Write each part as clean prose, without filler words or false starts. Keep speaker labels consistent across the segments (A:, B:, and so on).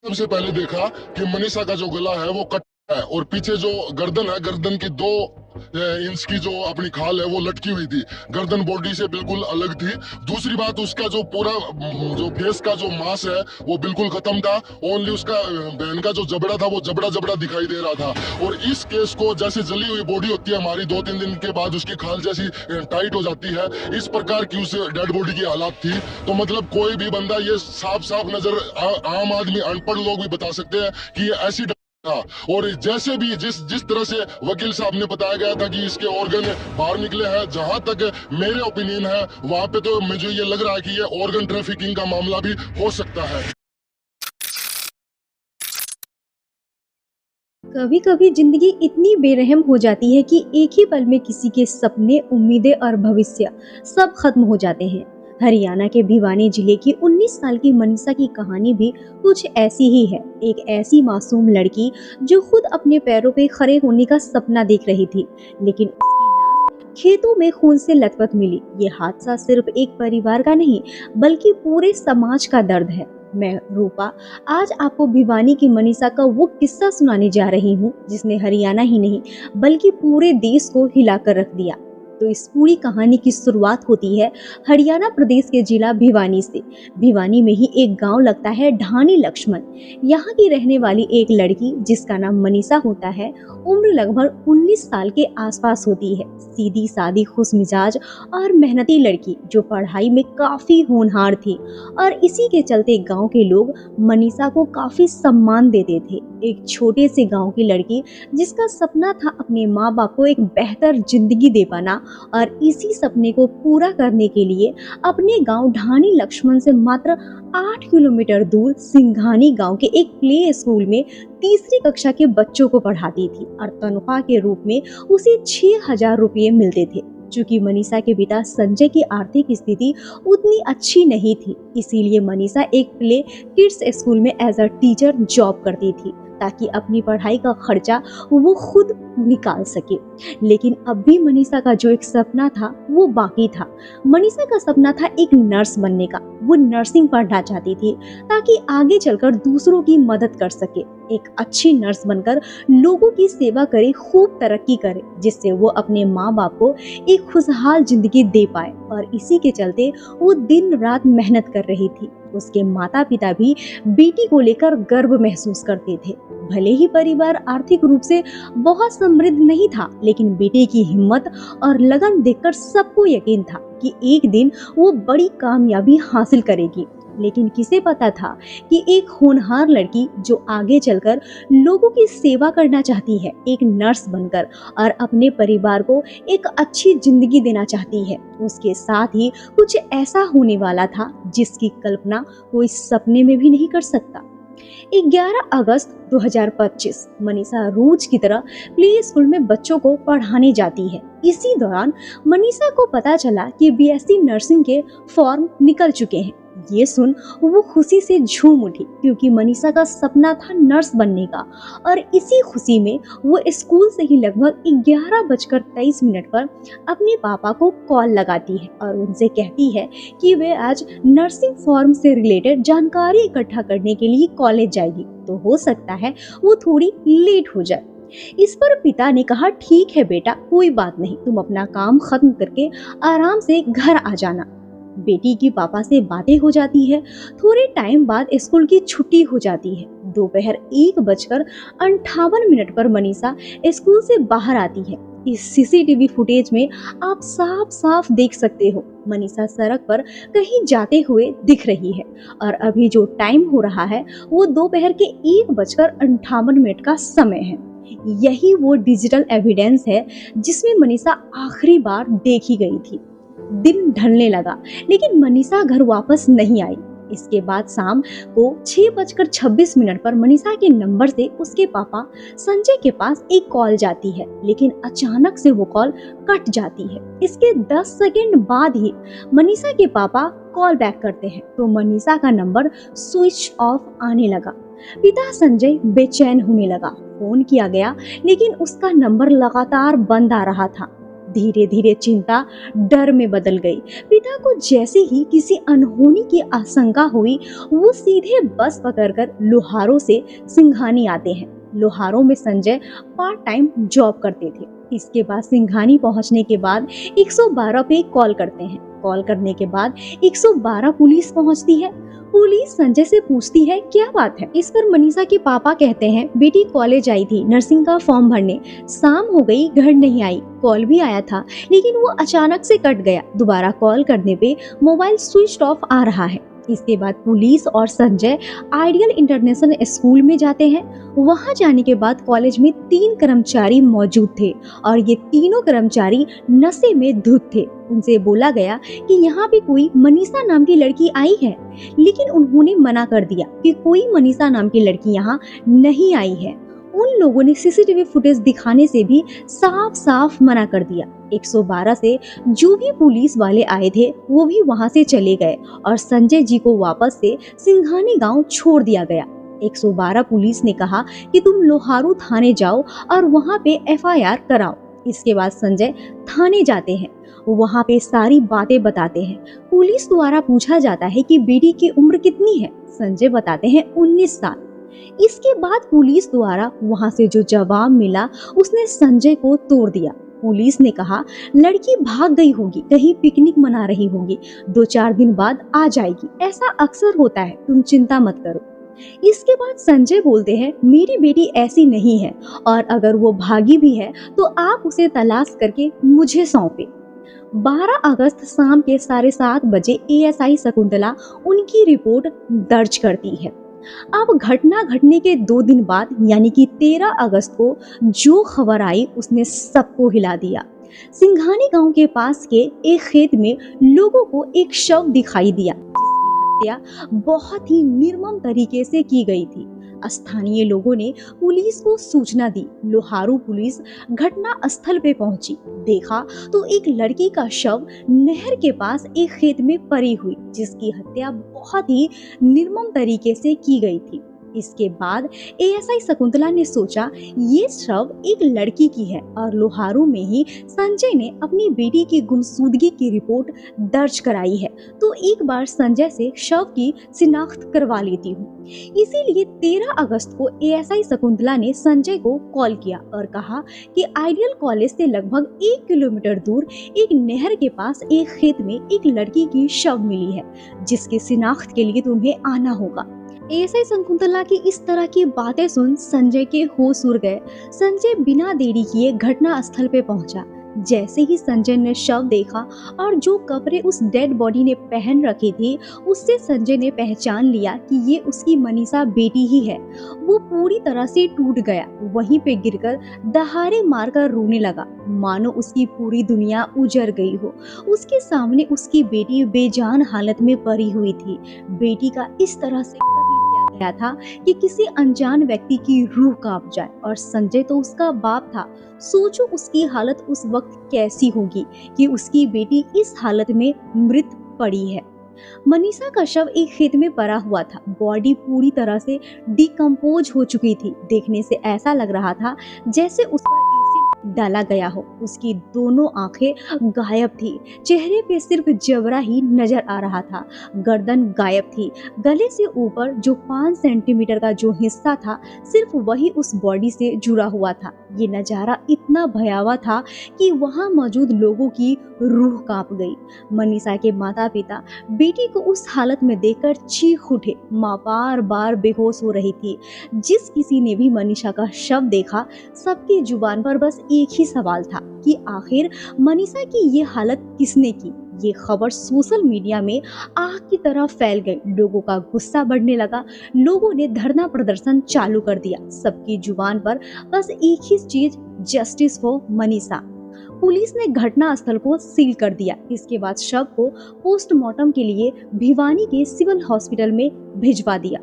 A: सबसे पहले देखा कि मनीषा का जो गला है वो कट है और पीछे जो गर्दन है, गर्दन की 2 इंच की जो अपनी खाल है वो लटकी हुई थी। गर्दन बॉडी से बिल्कुल अलग थी। दूसरी बात, उसका जो पूरा जो फेस का जो मांस है वो बिल्कुल खत्म था। ओनली उसका बहन का जो जबड़ा था वो जबड़ा जबड़ा दिखाई दे रहा था। और इस केस को जैसे जली हुई बॉडी होती है हमारी, 2-3 दिन के बाद उसकी खाल जैसी टाइट हो जाती है, इस प्रकार की उस डेड बॉडी की हालात थी। तो मतलब कोई भी बंदा ये साफ साफ नजर आम आदमी, अनपढ़ लोग भी बता सकते हैं कि ये ऐसी था। और जैसे भी जिस जिस तरह से वकील साहब ने बताया गया था कि इसके ऑर्गन बाहर निकले हैं, जहां तक मेरे ओपिनियन है वहां पे तो मुझे ये लग रहा है कि ये ऑर्गन ट्रैफिकिंग का मामला भी हो सकता है।
B: कभी कभी जिंदगी इतनी बेरहम हो जाती है कि एक ही पल में किसी के सपने, उम्मीदें और भविष्य सब खत्म हो जाते हैं। हरियाणा के भिवानी जिले की 19 साल की मनीषा की कहानी भी कुछ ऐसी ही है। एक ऐसी मासूम लड़की जो खुद अपने पैरों पे खड़े होने का सपना देख रही थी, लेकिन उसकी लाश खेतों में खून से लथपथ मिली। ये हादसा सिर्फ एक परिवार का नहीं, बल्कि पूरे समाज का दर्द है। मैं रूपा आज आपको भिवानी की मनीषा का वो किस्सा सुनाने जा रही हूँ जिसने हरियाणा ही नहीं बल्कि पूरे देश को हिलाकर रख दिया। तो इस पूरी कहानी की शुरुआत होती है हरियाणा प्रदेश के जिला भिवानी से। भिवानी में ही एक गांव लगता है ढाणी लक्ष्मण। यहाँ की रहने वाली एक लड़की जिसका नाम मनीषा होता है, उम्र लगभग 19 साल के आसपास होती है। सीधी सादी, खुश मिजाज और मेहनती लड़की जो पढ़ाई में काफी होनहार थी, और इसी के चलते गांव के लोग मनीषा को काफी सम्मान देते थे। एक छोटे से गांव की लड़की जिसका सपना था अपने माँ बाप को एक बेहतर जिंदगी दे पाना, और इसी सपने को पूरा करने के लिए अपने गांव ढाणी लक्ष्मण से मात्र 8 किलोमीटर दूर सिंघानी गांव के एक प्ले स्कूल में तीसरी कक्षा के बच्चों को पढ़ाती थी, और तनख्वाह के रूप में उसे 6,000 रुपये मिलते थे। चूंकि मनीषा के पिता संजय की आर्थिक स्थिति उतनी अच्छी नहीं थी, इसीलिए मनीषा एक प्ले किड्स स्कूल में एज अ टीचर जॉब करती थी ताकि अपनी पढ़ाई का खर्चा वो खुद निकाल सके। लेकिन अब भी मनीषा का जो एक सपना था वो बाकी था। मनीषा का सपना था एक नर्स बनने का। वो नर्सिंग पढ़ना चाहती थी ताकि आगे चलकर दूसरों की मदद कर सके, एक अच्छी नर्स बनकर लोगों की सेवा करे, खूब तरक्की करे, जिससे वो अपने माँ बाप को एक खुशहाल जिंदगी दे पाए। और इसी के चलते वो दिन रात मेहनत कर रही थी। उसके माता पिता भी बेटी को लेकर गर्व महसूस करते थे। भले ही परिवार आर्थिक रूप से बहुत समृद्ध नहीं था, लेकिन बेटे की हिम्मत और लगन देखकर सबको यकीन था कि एक दिन वो बड़ी कामयाबी हासिल करेगी। लेकिन किसे पता था कि एक होनहार लड़की जो आगे चलकर लोगों की सेवा करना चाहती है, एक नर्स बनकर, और अपने परिवार को एक अच्छी जिंदगी देना चाहती है, उसके साथ ही कुछ ऐसा होने वाला था जिसकी कल्पना कोई सपने में भी नहीं कर सकता। 11 अगस्त 2025 मनीषा रोज की तरह प्ले स्कूल में बच्चों को पढ़ाने जाती है। इसी दौरान मनीषा को पता चला कि बीएससी नर्सिंग के फॉर्म निकल चुके हैं। ये सुन वो खुशी से झूम उठी, क्योंकि मनीषा का सपना था नर्स बनने का। और इसी खुशी में वो स्कूल से ही लगभग 11:23 पर अपने पापा को कॉल लगाती है और उनसे कहती है कि वे आज नर्सिंग फॉर्म से रिलेटेड जानकारी इकट्ठा करने के लिए कॉलेज जाएगी, तो हो सकता है वो थोड़ी लेट हो जाए। इस पर पिता ने कहा, ठीक है बेटा, कोई बात नहीं, तुम अपना काम खत्म करके आराम से घर आ जाना। बेटी की पापा से बातें हो जाती है। थोड़े टाइम बाद स्कूल की छुट्टी हो जाती है। दोपहर 1:58 पर मनीषा स्कूल से बाहर आती है। इस सीसीटीवी फुटेज में आप साफ साफ देख सकते हो मनीषा सड़क पर कहीं जाते हुए दिख रही है, और अभी जो टाइम हो रहा है वो दोपहर के 1:58 का समय है। यही वो डिजिटल एविडेंस है जिसमें मनीषा आखिरी बार देखी गई थी। दिन ढलने लगा, लेकिन मनीषा घर वापस नहीं आई। इसके बाद शाम को 6:26 पर मनीषा के नंबर से उसके पापा संजय के पास एक कॉल जाती है, लेकिन अचानक से वो कॉल कट जाती है। इसके 10 सेकंड बाद ही मनीषा के पापा कॉल बैक करते हैं तो मनीषा का नंबर स्विच ऑफ आने लगा। पिता संजय बेचैन होने लगा। फोन किया गया, लेकिन उसका नंबर लगातार बंद आ रहा था। धीरे धीरे चिंता डर में बदल गई। पिता को जैसे ही किसी अनहोनी की आशंका हुई, वो सीधे बस पकड़कर लोहारों से सिंघानी आते हैं। लोहारों में संजय पार्ट टाइम जॉब करते थे। इसके बाद सिंघानी पहुंचने के बाद 112 पे कॉल करते हैं। कॉल करने के बाद 112 पुलिस पहुंचती है। पुलिस संजय से पूछती है क्या बात है। इस पर मनीषा के पापा कहते हैं बेटी कॉलेज आई थी नर्सिंग का फॉर्म भरने, शाम हो गई, घर नहीं आई। कॉल भी आया था लेकिन वो अचानक से कट गया। दोबारा कॉल करने पे मोबाइल स्विच ऑफ आ रहा है। इसके बाद पुलिस और संजय आइडियल इंटरनेशनल स्कूल में जाते हैं। वहां जाने के बाद कॉलेज में 3 कर्मचारी मौजूद थे और ये तीनों कर्मचारी नशे में धुत थे। उनसे बोला गया कि यहाँ पे कोई मनीषा नाम की लड़की आई है, लेकिन उन्होंने मना कर दिया कि कोई मनीषा नाम की लड़की यहाँ नहीं आई है। उन लोगों ने सीसीटीवी फुटेज दिखाने से भी साफ साफ मना कर दिया। 112 से जो भी पुलिस वाले आए थे वो भी वहां से चले गए और संजय जी को वापस से सिंघानी गांव छोड़ दिया गया। 112 पुलिस ने कहा कि तुम लोहारू थाने जाओ और वहां पे एफआईआर कराओ। इसके बाद संजय थाने जाते हैं। वहां पे सारी बातें बताते हैं। पुलिस द्वारा पूछा जाता है कि बेटी की उम्र कितनी है। संजय बताते हैं 19 साल। इसके बाद पुलिस द्वारा वहां से जो जवाब मिला उसने संजय को तोड़ दिया। पुलिस ने कहा लड़की भाग गई होगी, कहीं पिकनिक मना रही होगी, 2-4 दिन बाद आ जाएगी, ऐसा अक्सर होता है, तुम चिंता मत करो। इसके बाद संजय बोलते हैं मेरी बेटी ऐसी नहीं है और अगर वो भागी भी है तो आप उसे तलाश करके मुझे सौंपे। 12 अगस्त शाम के 7:30 बजे एएसआई शकुंतला उनकी रिपोर्ट दर्ज करती है। अब घटना घटने के 2 दिन बाद यानी कि 13 अगस्त को जो खबर आई उसने सबको हिला दिया। सिंघानी गांव के पास के एक खेत में लोगों को एक शव दिखाई दिया जिसकी हत्या बहुत ही निर्मम तरीके से की गई थी। स्थानीय लोगों ने पुलिस को सूचना दी। लोहारू पुलिस घटना स्थल पे पहुंची। देखा तो एक लड़की का शव नहर के पास एक खेत में पड़ी हुई, जिसकी हत्या बहुत ही निर्मम तरीके से की गई थी। इसके बाद एएसआई शकुंतला ने सोचा ये शव एक लड़की की है और लोहारू में ही संजय ने अपनी बेटी की गुमशुदगी की रिपोर्ट दर्ज कराई है, तो एक बार संजय से शव की शिनाख्त करवा लेती हूँ। इसीलिए 13 अगस्त को एएसआई शकुंतला ने संजय को कॉल किया और कहा कि आइडियल कॉलेज से लगभग 1 किलोमीटर दूर एक नहर के पास एक खेत में एक लड़की की शव मिली है, जिसकी शिनाख्त के लिए तुम्हें आना होगा। एएसआई शकुंतला की इस तरह की बातें सुन संजय के होश उड़ गए। संजय बिना देरी किए घटना स्थल पे पहुंचा। जैसे ही संजय ने शव देखा और जो कपड़े उस डेड बॉडी ने पहन रखी थी, उससे संजय ने पहचान लिया कि ये उसकी मनीषा बेटी ही है। वो पूरी तरह से टूट गया, वहीं पे गिरकर दहाड़े मारकर रोने लगा, मानो उसकी पूरी दुनिया उजड़ गई हो। उसके सामने उसकी बेटी बेजान हालत में पड़ी हुई थी। बेटी का इस तरह से गया था कि किसी अनजान व्यक्ति की रूह कांप जाए, और संजय तो उसका बाप था। सोचो उसकी हालत उस वक्त कैसी होगी कि उसकी बेटी इस हालत में मृत पड़ी है। मनीषा का शव एक खेत में पड़ा हुआ था। बॉडी पूरी तरह से डिकम्पोज हो चुकी थी। देखने से ऐसा लग रहा था जैसे उस पर एसिड डाला गया हो। उसकी दोनों आंखें गायब थी। चेहरे पे सिर्फ जबड़ा ही नजर आ रहा था। गर्दन गायब थी। गले से ऊपर जो 5 सेंटीमीटर का जो हिस्सा था, सिर्फ वही उस बॉडी से जुड़ा हुआ था। ये नजारा इतना भयावह था कि वहां मौजूद लोगों की रूह कांप गई। मनीषा के माता पिता बेटी को उस हालत में देखकर चीख उठे। माँ बार बार बेहोश हो रही थी। जिस किसी ने भी मनीषा का शव देखा, सबकी जुबान पर बस एक ही सवाल था कि आखिर मनीषा की ये हालत किसने की। ये खबर सोशल मीडिया में आग की तरह फैल गई। लोगों का गुस्सा बढ़ने लगा। लोगों ने धरना प्रदर्शन चालू कर दिया। सबकी जुबान पर बस एक ही चीज, जस्टिस फॉर मनीषा। पुलिस ने घटना स्थल को सील कर दिया। इसके बाद शव को पोस्टमार्टम के लिए भिवानी के सिविल हॉस्पिटल में भिजवा दिया।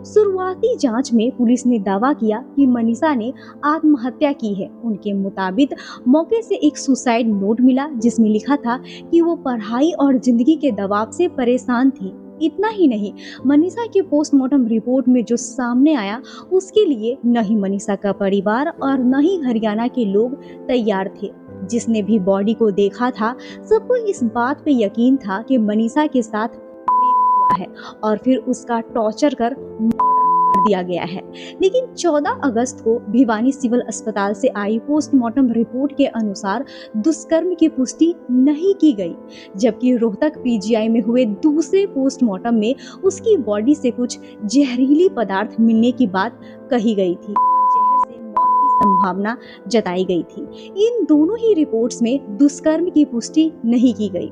B: शुरुआती जांच में पुलिस ने दावा किया कि मनीषा ने आत्महत्या की है। उनके मुताबिक मौके से एक सुसाइड नोट मिला जिसमें लिखा था कि वो पढ़ाई और जिंदगी के दबाव से परेशान थी। इतना ही नहीं, मनीषा के पोस्टमार्टम रिपोर्ट में जो सामने आया उसके लिए न ही मनीषा का परिवार और न ही हरियाणा के लोग तैयार थे। जिसने भी बॉडी को देखा था, सबको इस बात पे यकीन था कि मनीषा के साथ रेप हुआ है और फिर उसका टॉर्चर कर मर्डर कर दिया गया है। लेकिन 14 अगस्त को भिवानी सिविल अस्पताल से आई पोस्टमार्टम रिपोर्ट के अनुसार दुष्कर्म की पुष्टि नहीं की गई, जबकि रोहतक पीजीआई में हुए दूसरे पोस्टमार्टम में उसकी बॉडी से कुछ जहरीली पदार्थ मिलने की बात कही गई थी और जहर से मौत की संभावना जताई गई थी। इन दोनों ही रिपोर्ट्स में दुष्कर्म की पुष्टि नहीं की गई।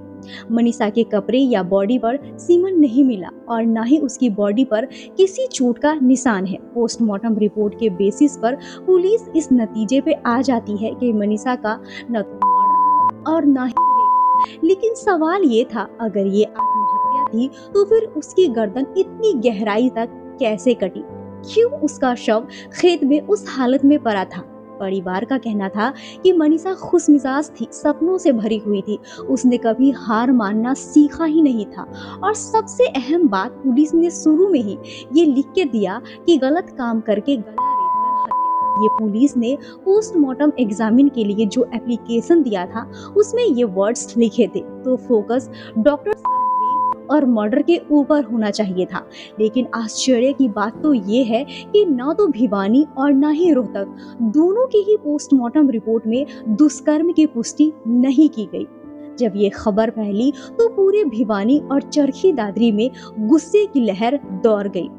B: मनीषा के कपड़े या बॉडी पर सीमन नहीं मिला और न ही उसकी बॉडी पर किसी चोट का निशान है। पोस्टमार्टम रिपोर्ट के बेसिस पर पुलिस इस नतीजे पे आ जाती है कि मनीषा का न तो मर्डर और न ही रेप। लेकिन सवाल ये था, अगर ये आत्महत्या थी तो फिर उसकी गर्दन इतनी गहराई तक कैसे कटी? क्यों उसका शव खेत में उस हालत में पड़ा था? परिवार का कहना था कि मनीषा खुशमिजाज थी, सपनों से भरी हुई थी, उसने कभी हार मानना सीखा ही नहीं था। और सबसे अहम बात, पुलिस ने शुरू में ही ये लिख के दिया कि गलत काम करके गला रेत कर हत्या। ये पुलिस ने पोस्टमार्टम एग्जामिन के लिए जो एप्लीकेशन दिया था उसमें ये वर्ड्स लिखे थे, तो फोकस डॉक्टर और मर्डर के ऊपर होना चाहिए था। लेकिन आश्चर्य की बात तो ये है कि ना तो भिवानी और ना ही रोहतक, दोनों की ही पोस्टमार्टम रिपोर्ट में दुष्कर्म की पुष्टि नहीं की गई। जब ये खबर फैली तो पूरे भिवानी और चरखी दादरी में गुस्से की लहर दौड़ गई।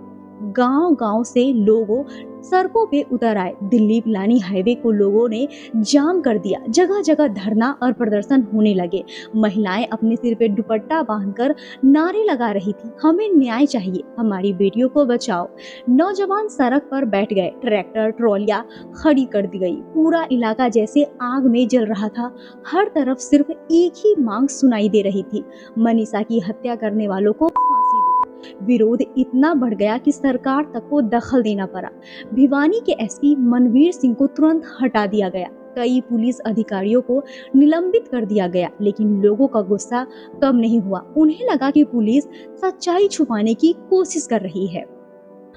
B: गांव-गांव से लोगों सड़कों पे उतर आए। दिल्ली पिलानी हाईवे को लोगों ने जाम कर दिया, जगह जगह धरना और प्रदर्शन होने लगे। महिलाएं अपने सिर पे दुपट्टा बांधकर नारे लगा रही थी, हमें न्याय चाहिए, हमारी बेटियों को बचाओ। नौजवान सड़क पर बैठ गए, ट्रैक्टर ट्रॉलियां खड़ी कर दी गई। पूरा इलाका जैसे आग में जल रहा था। हर तरफ सिर्फ एक ही मांग सुनाई दे रही थी, मनीषा की हत्या करने वालों को फांसी दो। विरोध इतना बढ़ गया कि सरकार तक को दखल देना पड़ा। भिवानी के एसपी मनवीर सिंह को तुरंत हटा दिया गया। कई पुलिस अधिकारियों को निलंबित कर दिया गया, लेकिन लोगों का गुस्सा कम नहीं हुआ। उन्हें लगा कि पुलिस सच्चाई छुपाने की कोशिश कर रही है।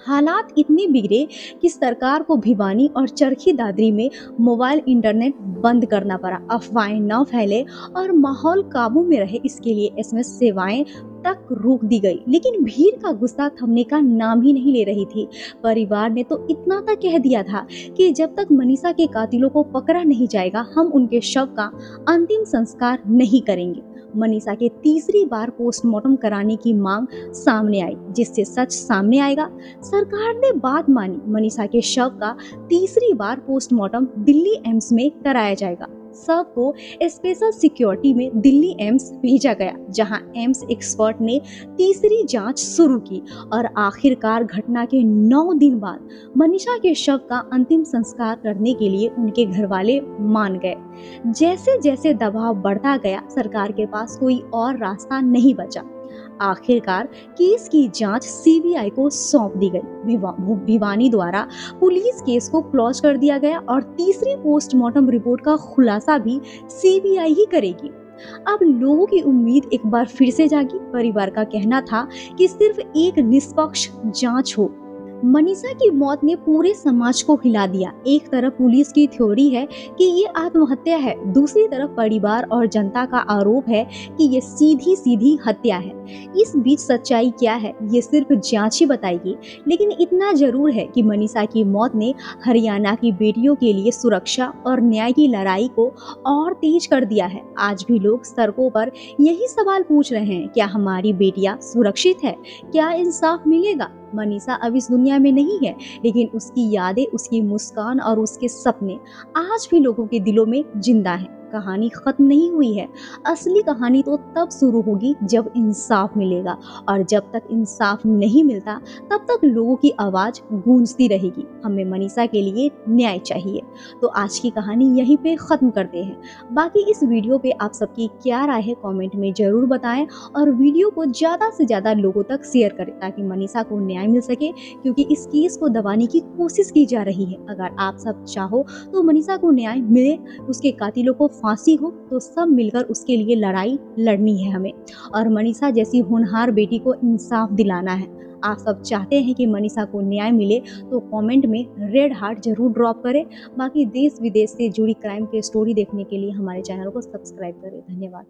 B: हालात इतने बिगड़े कि सरकार को भिवानी और चरखी दादरी में मोबाइल इंटरनेट बंद करना पड़ा। अफवाहें न फैले और माहौल काबू में रहे, इसके लिए एसएमएस सेवाएं तक रोक दी गई। लेकिन भीड़ का गुस्सा थमने का नाम ही नहीं ले रही थी। परिवार ने तो इतना तक कह दिया था कि जब तक मनीषा के कातिलों को पकड़ा नहीं जाएगा, हम उनके शव का अंतिम संस्कार नहीं करेंगे। मनीषा के तीसरी बार पोस्टमार्टम कराने की मांग सामने आई, जिससे सच सामने आएगा। सरकार ने बात मानी, मनीषा के शव का तीसरी बार पोस्टमार्टम दिल्ली एम्स में कराया जाएगा। सबको स्पेशल सिक्योरिटी में दिल्ली एम्स भेजा गया, जहां एम्स एक्सपर्ट ने तीसरी जांच शुरू की और आखिरकार घटना के 9 दिन बाद मनीषा के शव का अंतिम संस्कार करने के लिए उनके घरवाले मान गए। जैसे जैसे दबाव बढ़ता गया, सरकार के पास कोई और रास्ता नहीं बचा। आखिरकार केस की जांच सीबीआई को सौंप दी गई। भिवानी द्वारा पुलिस केस को क्लोज कर दिया गया और तीसरी पोस्टमार्टम रिपोर्ट का खुलासा भी सीबीआई ही करेगी। अब लोगों की उम्मीद एक बार फिर से जागी। परिवार का कहना था कि सिर्फ एक निष्पक्ष जांच हो। मनीषा की मौत ने पूरे समाज को हिला दिया। एक तरफ पुलिस की थ्योरी है कि ये आत्महत्या है, दूसरी तरफ परिवार और जनता का आरोप है कि ये सीधी सीधी हत्या है। इस बीच सच्चाई क्या है, ये सिर्फ जांच ही बताएगी। लेकिन इतना जरूर है कि मनीषा की मौत ने हरियाणा की बेटियों के लिए सुरक्षा और न्याय की लड़ाई को और तेज कर दिया है। आज भी लोग सड़कों पर यही सवाल पूछ रहे हैं, क्या हमारी बेटियां सुरक्षित है, क्या इंसाफ मिलेगा? मनीषा अब इस दुनिया में नहीं है, लेकिन उसकी यादें, उसकी मुस्कान और उसके सपने आज भी लोगों के दिलों में जिंदा हैं। कहानी खत्म नहीं हुई है। असली कहानी तो तब शुरू होगी जब इंसाफ मिलेगा, और जब तक इंसाफ नहीं मिलता तब तक लोगों की आवाज गूंजती रहेगी। हमें मनीषा के लिए न्याय चाहिए। तो आज की कहानी यहीं पे खत्म करते हैं। बाकी इस वीडियो पे आप सबकी क्या राय है कमेंट में जरूर बताएं, और वीडियो को ज्यादा से ज्यादा लोगों तक शेयर करें ताकि मनीषा को न्याय मिल सके, क्योंकि इस केस को दबाने की कोशिश की जा रही है। अगर आप सब चाहो तो मनीषा को न्याय मिले, उसके कातिलों को फांसी हो तो सब मिलकर उसके लिए लड़ाई लड़नी है हमें, और मनीषा जैसी होनहार बेटी को इंसाफ दिलाना है। आप सब चाहते हैं कि मनीषा को न्याय मिले तो कमेंट में रेड हार्ट जरूर ड्रॉप करें। बाकी देश विदेश से जुड़ी क्राइम के स्टोरी देखने के लिए हमारे चैनल को सब्सक्राइब करें। धन्यवाद।